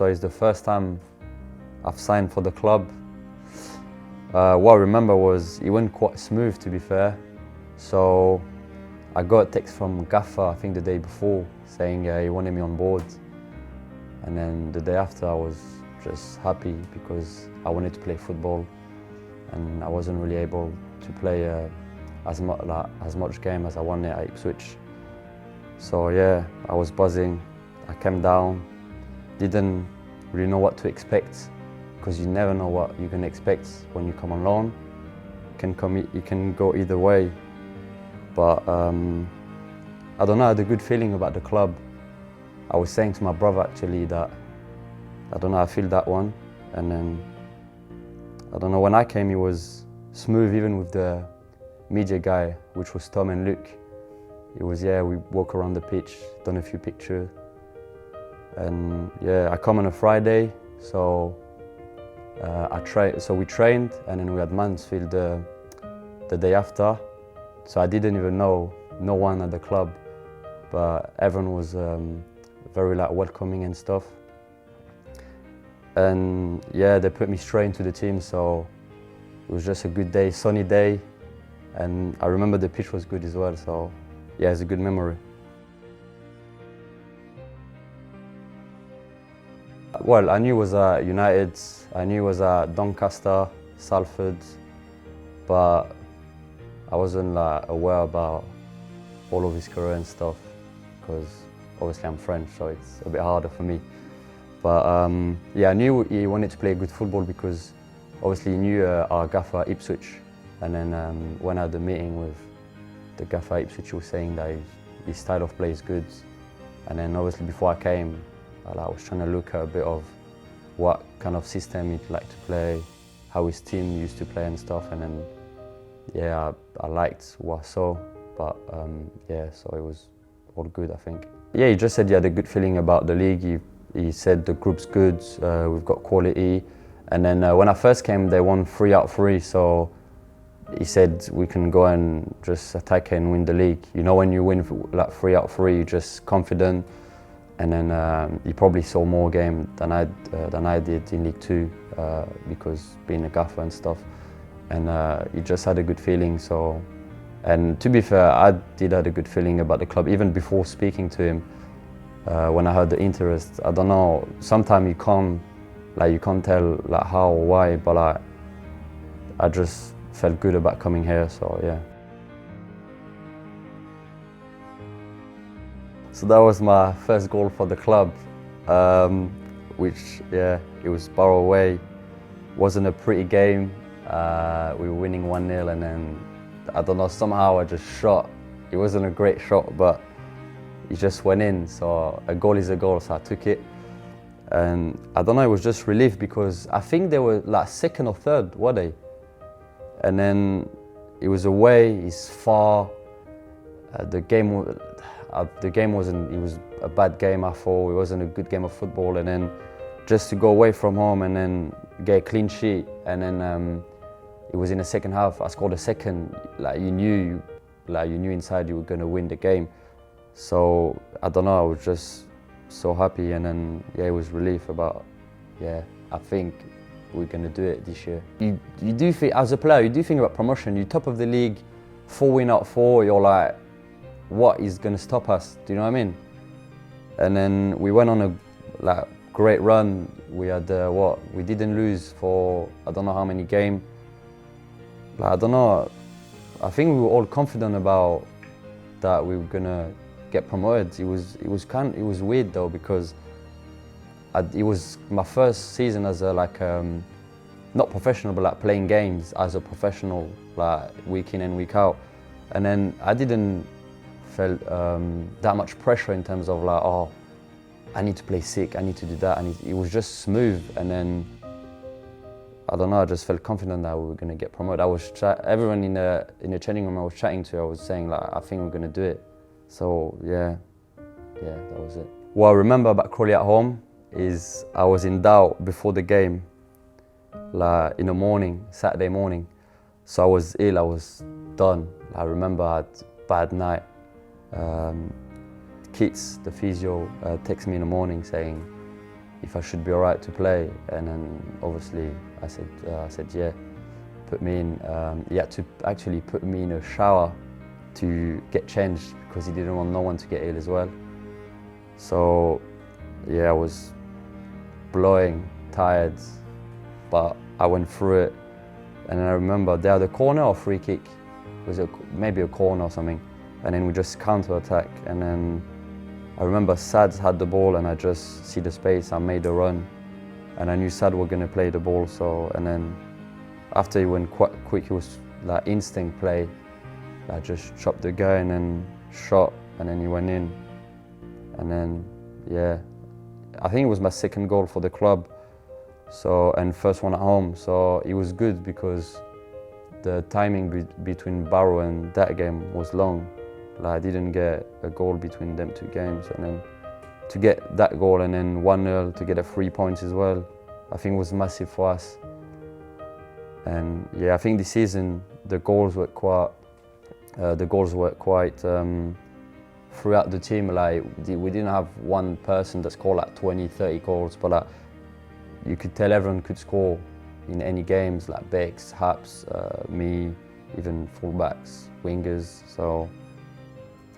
but it's the first time I've signed for the club. What I remember was it went quite smooth, to be fair. So I got a text from Gaffer, I think the day before, saying he wanted me on board. And then the day after I was just happy because I wanted to play football and I wasn't really able to play as much game as I wanted at Ipswich. So yeah, I was buzzing. I came down, didn't really know what to expect because you never know what you can expect when you come on loan. It can go either way. But I don't know, I had a good feeling about the club. I was saying to my brother actually that, I don't know, I feel that one. And then, I don't know, when I came it was smooth even with the media guy, which was Tom and Luke. It was, yeah, we walk around the pitch, done a few pictures. And yeah, I come on a Friday, so we trained and then we had Mansfield the day after. So I didn't even know no one at the club, but everyone was very welcoming and stuff. And yeah, they put me straight into the team, so it was just a good day, sunny day, and I remember the pitch was good as well, so yeah, it's a good memory. Well, I knew it was at United, I knew it was at Doncaster, Salford, but I wasn't aware about all of his career and stuff, because obviously I'm French, so it's a bit harder for me. But yeah, I knew he wanted to play good football because obviously he knew our gaffer at Ipswich. And then when I had the meeting with the gaffer at Ipswich, he was saying that his style of play is good. And then obviously before I came, I was trying to look at a bit of what kind of system he'd like to play, how his team used to play and stuff. And then, yeah, I liked what I saw. But yeah, so it was all good, I think. Yeah, he just said he had a good feeling about the league. He said the group's good, we've got quality. And then when I first came, they won 3 out of 3. So he said we can go and just attack and win the league. You know, when you win like 3 out of 3, you're just confident. And then he probably saw more game than I did in League 2 because being a gaffer and stuff. And he just had a good feeling. So, and to be fair, I did have a good feeling about the club even before speaking to him. When I heard the interest, I don't know. Sometimes you can't tell how or why, but I just felt good about coming here. So yeah. So that was my first goal for the club, which, yeah, it was Borough away. Wasn't a pretty game. We were winning 1-0 and then, I don't know, somehow I just shot. It wasn't a great shot, but it just went in. So a goal is a goal, so I took it. And I don't know, it was just relief because I think they were like second or third, were they? And then it was away, it's far. The game wasn't, it was a bad game I thought. It wasn't a good game of football. And then just to go away from home and then get a clean sheet. And then it was in the second half, I scored a second. You knew inside you were gonna win the game. So I don't know, I was just so happy. And then, yeah, it was relief about, yeah, I think we're gonna do it this year. You do think, as a player, you do think about promotion. You're top of the league, 4 win out of 4, you're like, what is going to stop us? Do you know what I mean? And then we went on a great run. We had we didn't lose for I don't know how many games. I don't know. I think we were all confident about that we were gonna get promoted. It was weird though because it was my first season as a not professional but playing games as a professional week in and week out. And then I didn't felt that much pressure in terms of oh, I need to play sick, I need to do that, and it was just smooth. And then I don't know, I just felt confident that we were going to get promoted. Everyone in the training room I was chatting to, I was saying I think we're going to do it. So yeah, that was it. What I remember about Crawley at home is I was in doubt before the game, in the morning, Saturday morning. So I was ill, I was done. I remember I had a bad night. Kits, the physio, texted me in the morning saying if I should be alright to play, and then obviously I said yeah. Put me in. He had to actually put me in a shower to get changed because he didn't want no one to get ill as well. So yeah, I was blowing, tired, but I went through it. And then I remember they had a corner or free kick. It was maybe a corner or something. And then we just counter-attack. And then I remember Sads had the ball and I just see the space, I made a run. And I knew Sad were gonna play the ball, so, and then after he went quite quick, it was like instinct play. I just chopped the guy and then shot, and then he went in. And then, yeah, I think it was my second goal for the club. So, and first one at home. So it was good because the timing between Barrow and that game was long. Like I didn't get a goal between them two games, and then to get that goal and then 1-0 to get a 3 points as well, I think was massive for us. And yeah, I think this season the goals were quite throughout the team. Like we didn't have one person that scored like 20, 30 goals, but like you could tell everyone could score in any games, like Bex, Haps, me, even fullbacks, wingers. So,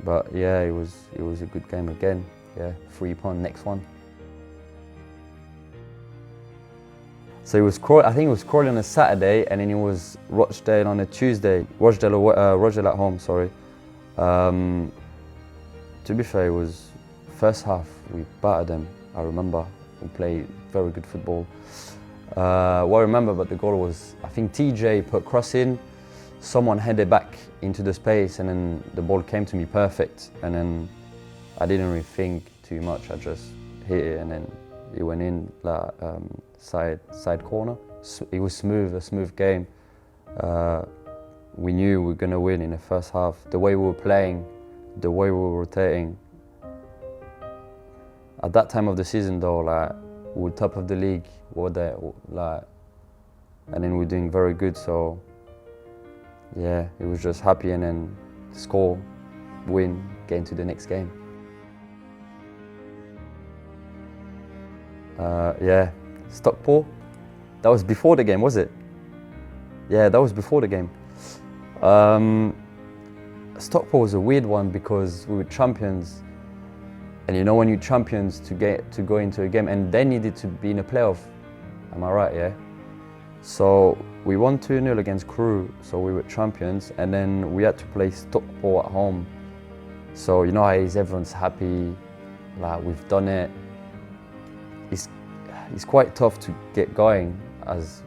but yeah, it was a good game again. Yeah, 3 points, next one. So I think it was Crawley on a Saturday, and then it was Rochdale on a Tuesday. Rochdale at home, sorry. To be fair, it was first half we battered them. I remember we played very good football. What I remember about the goal was I think TJ put cross in, someone headed back into the space, and then the ball came to me perfect. And then I didn't really think too much. I just hit it, and then it went in like side corner. It was a smooth game. We knew we were gonna win in the first half. The way we were playing, the way we were rotating. At that time of the season, though, like we were top of the league. We were there, like, and then we were doing very good. So yeah, it was just happy, and then score, win, get into the next game. Yeah, Stockport. That was before the game, was it? Yeah, that was before the game. Stockport was a weird one because we were champions, and you know when you're champions to go into a game, and they needed to be in a playoff. Am I right? Yeah. So we won 2-0 against Crewe, so we were champions, and then we had to play Stockport at home. So you know how everyone's happy, like we've done it. It's quite tough to get going, as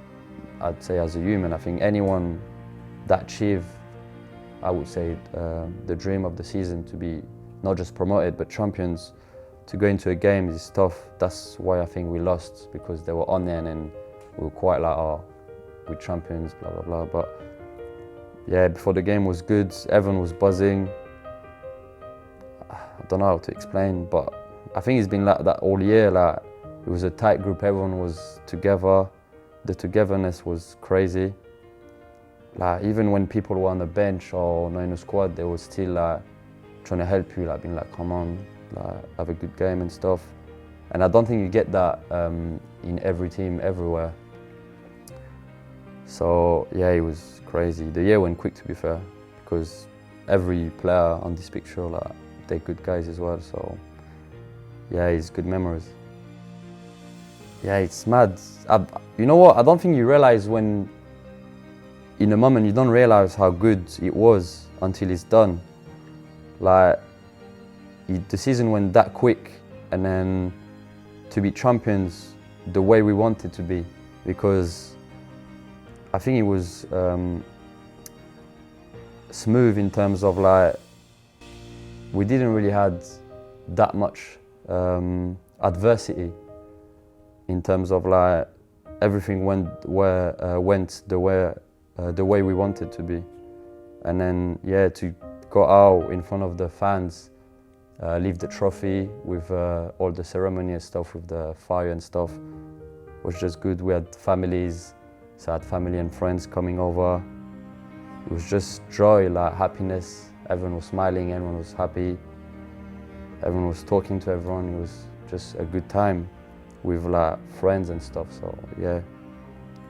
I'd say, as a human. I think anyone that achieve, I would say, the dream of the season to be not just promoted but champions, to go into a game is tough. That's why I think we lost, because they were on there and then we were quite like, oh, we're champions, blah blah blah. But yeah, before the game was good, everyone was buzzing. I don't know how to explain, but I think it's been like that all year. Like it was a tight group, everyone was together. The togetherness was crazy. Like even when people were on the bench or not in the squad, they were still like trying to help you, like being like, come on, like have a good game and stuff. And I don't think you get that in every team everywhere. So yeah, it was crazy. The year went quick, to be fair, because every player on this picture, like, they're good guys as well. So yeah, it's good memories. Yeah, it's mad. You know what? I don't think you realize when, in a moment, you don't realize how good it was until it's done. Like, the season went that quick, and then to be champions the way we wanted to be, because I think it was smooth in terms of like, we didn't really had that much adversity. In terms of like everything went the way we wanted to be, and then yeah, to go out in front of the fans, leave the trophy with all the ceremony and stuff, with the fire and stuff, was just good. We had families, so I had family and friends coming over. It was just joy, like happiness. Everyone was smiling, everyone was happy, everyone was talking to everyone. It was just a good time. with like friends and stuff. So yeah,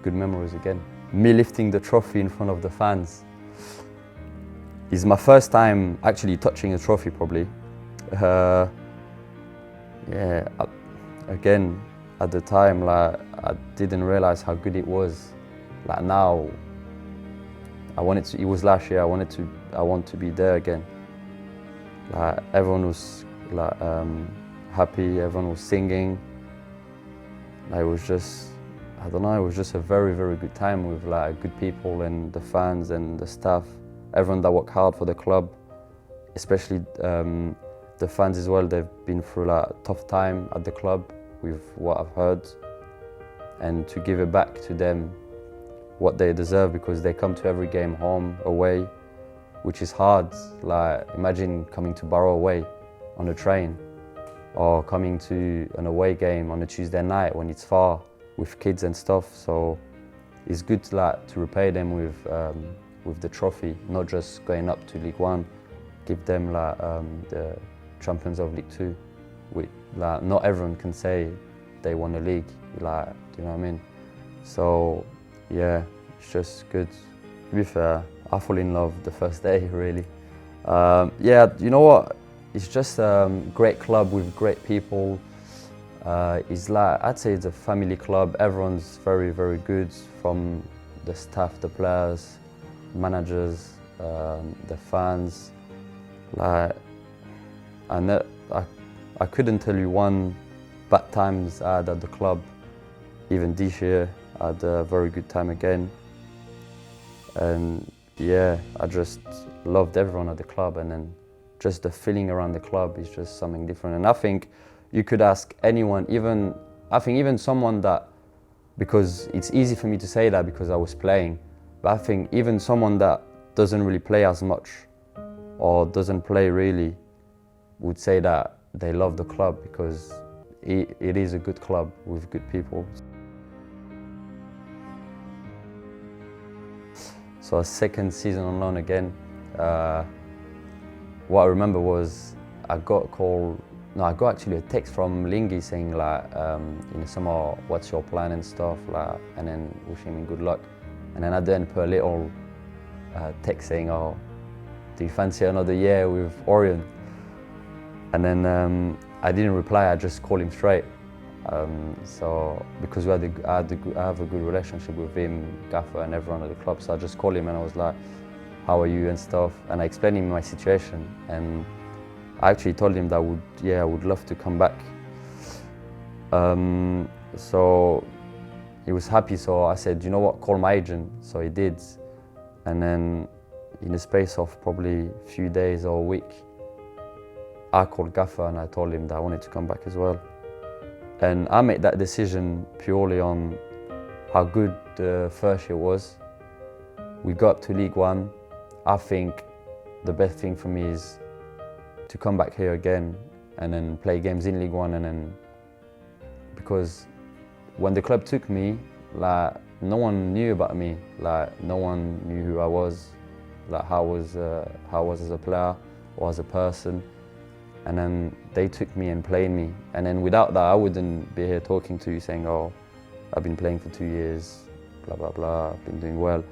good memories again. Me lifting the trophy in front of the fans is my first time actually touching a trophy, probably. Yeah, again, at the time, like I didn't realize how good it was. Like now, it was last year. I want to be there again. Like everyone was like happy. Everyone was singing. Like, it was just, I don't know. It was just a very, very good time with like good people and the fans and the staff. Everyone that worked hard for the club, especially the fans as well. They've been through like a tough time at the club with what I've heard, and to give it back to them what they deserve, because they come to every game, home, away, which is hard. Like, imagine coming to Barrow away on a train, or coming to an away game on a Tuesday night when it's far with kids and stuff. So it's good to repay them with the trophy, not just going up to League One. Give them the champions of League Two. Not everyone can say they won a league. Do you know what I mean? So yeah, it's just good. To be fair, I fall in love the first day, really. Yeah, you know what? It's just a great club with great people. I'd say it's a family club. Everyone's very, very good, from the staff, the players, managers, the fans. I couldn't tell you one bad times I had at the club. Even this year, I had a very good time again. And yeah, I just loved everyone at the club, and then just the feeling around the club is just something different. And I think you could ask anyone, even someone that, because it's easy for me to say that because I was playing, but I think even someone that doesn't really play as much or doesn't play really would say that they love the club, because it is a good club with good people. So a second season on loan again. What I remember was I got actually a text from Lingi saying Summer, what's your plan and stuff, and then wishing me good luck. And then I then put a little text saying, oh, do you fancy another year with Orion? And then I didn't reply, I just called him straight. So because I have a good relationship with him, Gaffer, and everyone at the club, so I just called him and I was like, how are you and stuff, and I explained him my situation, and I actually told him that I would love to come back. So he was happy, so I said, you know what, call my agent. So he did, and then in the space of probably a few days or a week, I called Gaffer and I told him that I wanted to come back as well. And I made that decision purely on how good the first year was. We got up to League One. I think the best thing for me is to come back here again and then play games in League One, and then, because when the club took me, no one knew about me. No one knew who I was, how I was as a player or as a person. And then they took me and played me. And then without that, I wouldn't be here talking to you saying, oh, I've been playing for 2 years, blah, blah, blah, I've been doing well.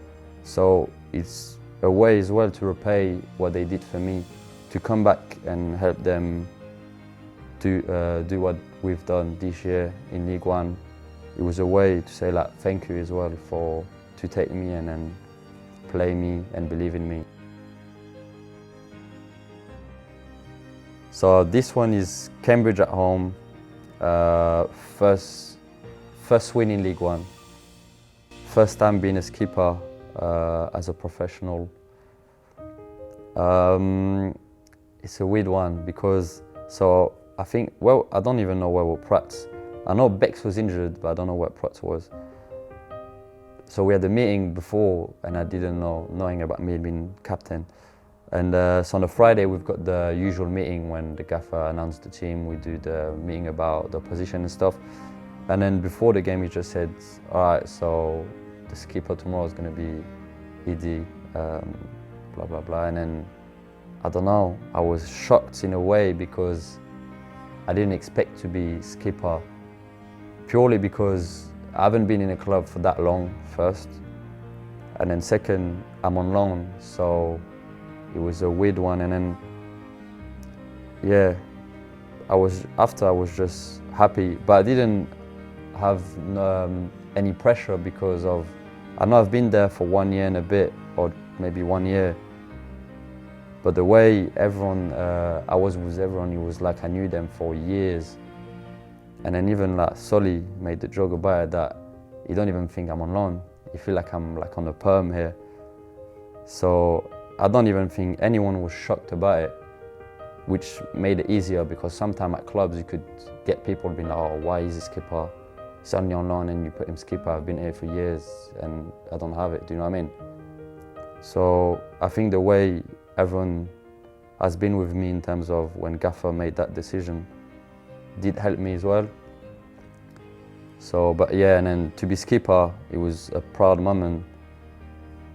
So it's a way as well to repay what they did for me, to come back and help them do what we've done this year in League One. It was a way to say thank you as well to take me and then play me and believe in me. So this one is Cambridge at home, first win in League One, first time being a skipper as a professional. It's a weird one because, I think, I don't even know where Pratt. I know Bex was injured, but I don't know where Pratt was. So we had a meeting before, and I didn't know, knowing about me being captain. And so on a Friday, we've got the usual meeting when the gaffer announced the team. We do the meeting about the position and stuff. And then before the game, he just said, all right, so the skipper tomorrow is going to be Idi, blah, blah, blah. And then, I don't know, I was shocked in a way because I didn't expect to be skipper purely because I haven't been in a club for that long, first. And then second, I'm on loan, so it was a weird one. And then, yeah, I was just happy, but I didn't have any pressure because of, I know I've been there for 1 year and a bit, or maybe 1 year, but the way everyone, I was with everyone, it was like I knew them for years. And then even like Solly made the joke about it that you don't even think I'm on loan. You feel like I'm like on a perm here. So I don't even think anyone was shocked about it, which made it easier because sometimes at clubs you could get people being like, oh, why is this skipper? He's only on loan and you put him skipper. I've been here for years and I don't have it, do you know what I mean? So I think the way everyone has been with me in terms of when Gaffer made that decision did help me as well. So, but yeah, and then to be skipper, it was a proud moment.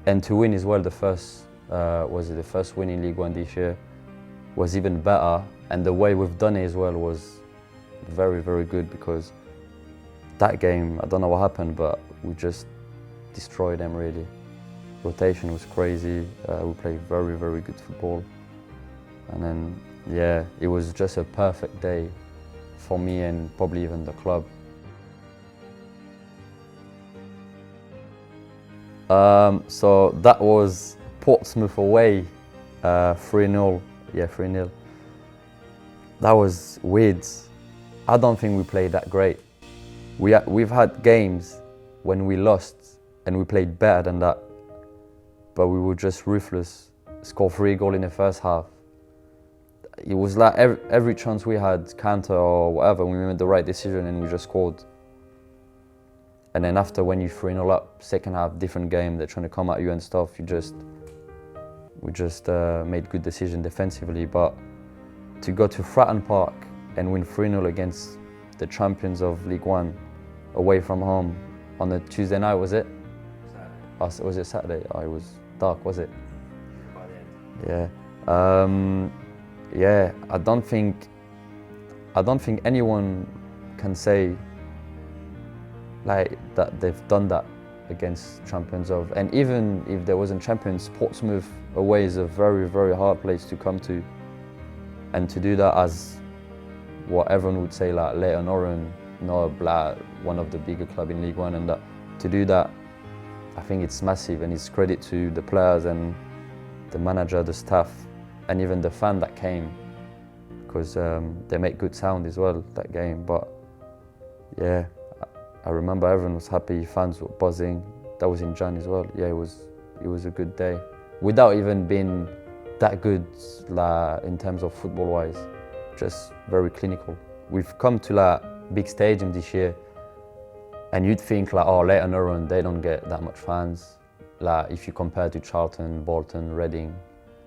And to win as well, the first win in League One this year was even better. And the way we've done it as well was very, very good because that game, I don't know what happened, but we just destroyed them really. Rotation was crazy. We played very, very good football. And then, yeah, it was just a perfect day for me and probably even the club. So that was Portsmouth away, 3-0. Yeah, 3-0. That was weird. I don't think we played that great. We've had games when we lost and we played better than that, but we were just ruthless. Score 3 goals in the first half. It was like every chance we had, counter or whatever, we made the right decision and we just scored. And then after, when you 3-0 up, second half, different game, they're trying to come at you and stuff, we just made good decision defensively. But to go to Fratton Park and win 3-0 against the champions of League One away from home on a Tuesday night, was it? Saturday. Oh, was it Saturday? Oh, it was dark, was it? By the Yeah. end. Yeah, I don't think anyone can say like that they've done that against champions of, and even if there wasn't champions, Portsmouth away is a very, very hard place to come to, and to do that as what everyone would say like Leyton Orient, like one of the bigger clubs in League One, and that to do that, I think it's massive, and it's credit to the players and the manager, the staff, and even the fan that came, because they make good sound as well that game. But yeah, I remember everyone was happy, fans were buzzing. That was in Jan as well. Yeah, it was a good day, without even being that good like, in terms of football-wise, just very clinical. We've come to like big stadium this year, and you'd think like, oh, Leyton Orient, they don't get that much fans. Like if you compare to Charlton, Bolton, Reading,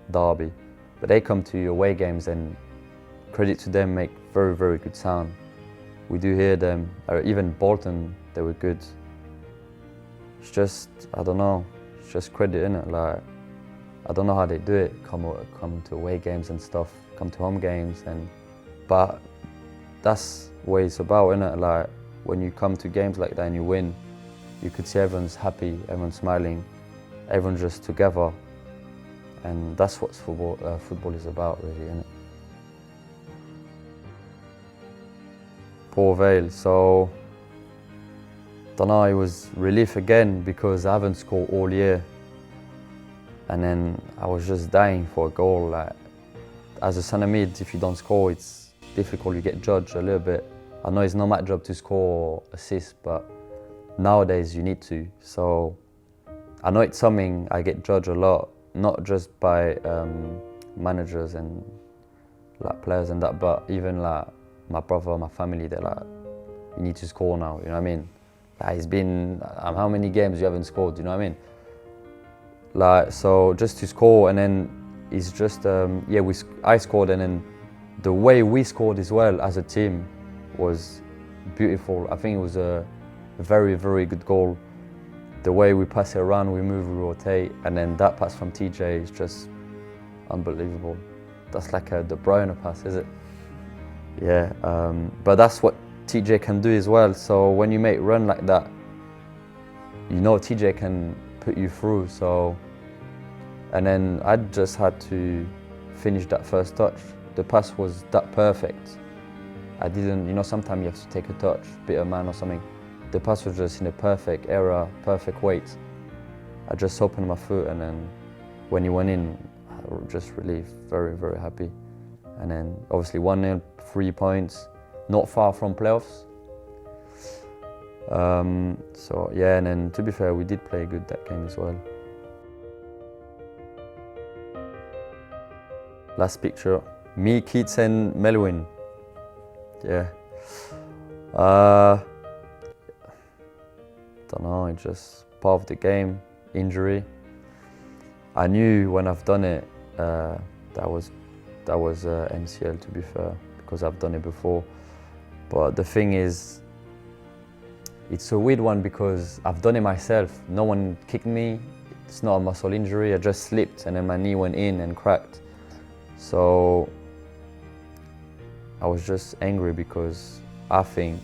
Derby, but they come to away games and credit to them, make very, very good sound. We do hear them, or even Bolton, they were good. It's just, I don't know, it's just credit, innit? Like, I don't know how they do it, come to away games and stuff, come to home games, but that's what it's about, innit? Like, when you come to games like that and you win, you could see everyone's happy, everyone's smiling, everyone's just together. And that's what football is about, really, isn't it? Port Vale, so don't know, it was relief again because I haven't scored all year, and then I was just dying for a goal. Like, as a centre mid, if you don't score, it's difficult. You get judged a little bit. I know it's not my job to score or assist, but nowadays you need to. So I know it's something I get judged a lot. Not just by managers and like players and that, but even like my brother, my family, they're like, you need to score now, you know what I mean? Like, it's been, how many games you haven't scored, you know what I mean? Like, so just to score, and then it's just, yeah, I scored, and then the way we scored as well as a team was beautiful. I think it was a very, very good goal. The way we pass it around, we move, we rotate, and then that pass from TJ is just unbelievable. That's like a De Bruyne pass, is it? Yeah, but that's what TJ can do as well. So when you make run like that, you know TJ can put you through. So, and then I just had to finish that first touch. The pass was that perfect. I didn't, you know, sometimes you have to take a touch, bit of man or something. The pass was just in a perfect area, perfect weight. I just opened my foot, and then when he went in, I was just relieved, very, very happy. And then obviously 1-0, 3 points, not far from playoffs. So yeah, and then to be fair, we did play good that game as well. Last picture, me, Keats and Melwin. Yeah. Don't know, it's just part of the game, injury. I knew when I've done it, that was MCL, to be fair, because I've done it before. But the thing is, it's a weird one because I've done it myself. No one kicked me. It's not a muscle injury. I just slipped and then my knee went in and cracked. So I was just angry because I think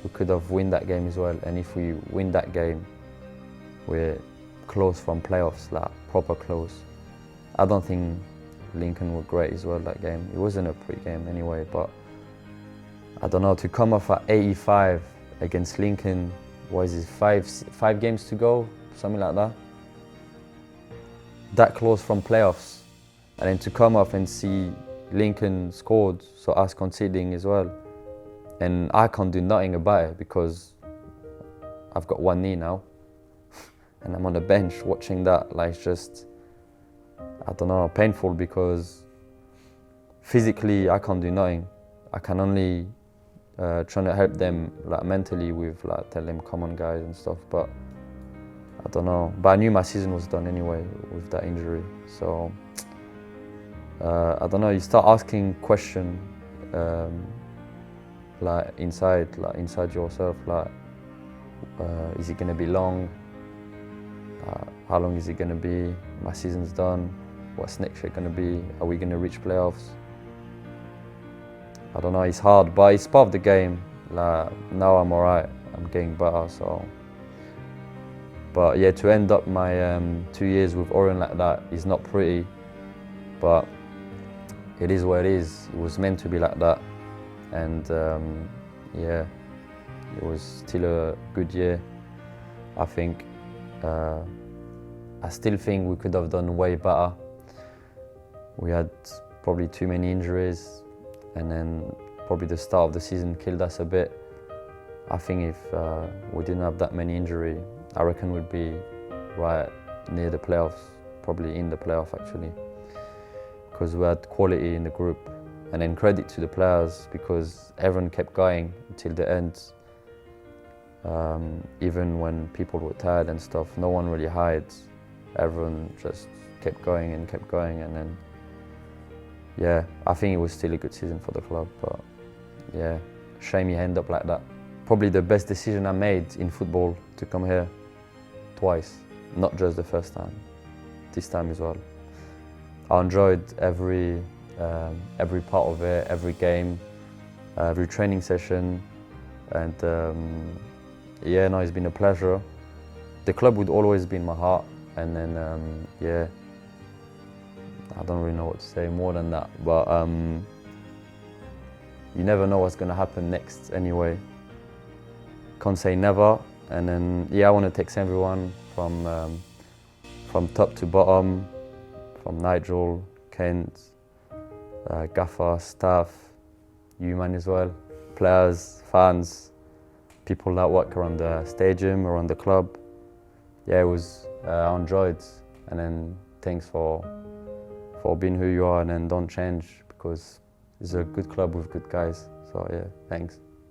we could have won that game as well. And if we win that game, we're close from playoffs, like proper close. I don't think Lincoln were great as well that game. It wasn't a pretty game anyway, but I don't know, to come off at 85 against Lincoln, what is it, five games to go, something like that. That close from playoffs, and then to come off and see Lincoln scored, so us conceding as well. And I can't do nothing about it because I've got one knee now. And I'm on the bench watching that, like, it's just, I don't know, painful because physically I can't do nothing. I can only trying to help them, like, mentally with, like, tell them come on guys and stuff, but I don't know. But I knew my season was done anyway with that injury. So I don't know, you start asking questions like inside yourself, like is it gonna be long? How long is it gonna be? My season's done. What's next year gonna be? Are we gonna reach playoffs? I don't know, it's hard, but it's part of the game. Like, now I'm alright, I'm getting better, so. But yeah, to end up my 2 years with Orion like that is not pretty, but it is what it is. It was meant to be like that. And yeah, it was still a good year, I think. I still think we could have done way better. We had probably too many injuries, and then probably the start of the season killed us a bit. I think if we didn't have that many injuries, I reckon we'd be right near the playoffs, probably in the playoff actually, because we had quality in the group. And then credit to the players because everyone kept going until the end. Even when people were tired and stuff, no one really hides. Everyone just kept going, and then yeah, I think it was still a good season for the club, but yeah, shame you end up like that. Probably the best decision I made in football to come here twice, not just the first time, this time as well. I enjoyed every part of it, every game, every training session, and yeah, no, it's been a pleasure. The club would always be in my heart, and then yeah, I don't really know what to say more than that, but you never know what's going to happen next anyway. Can't say never. And then yeah, I want to thank everyone from top to bottom, from Nigel, Kent, Gaffer, staff, you man as well, players, fans, people that work around the stadium, around the club. Yeah, it was, I enjoyed, and then thanks for being who you are, and then don't change because it's a good club with good guys. So yeah, thanks.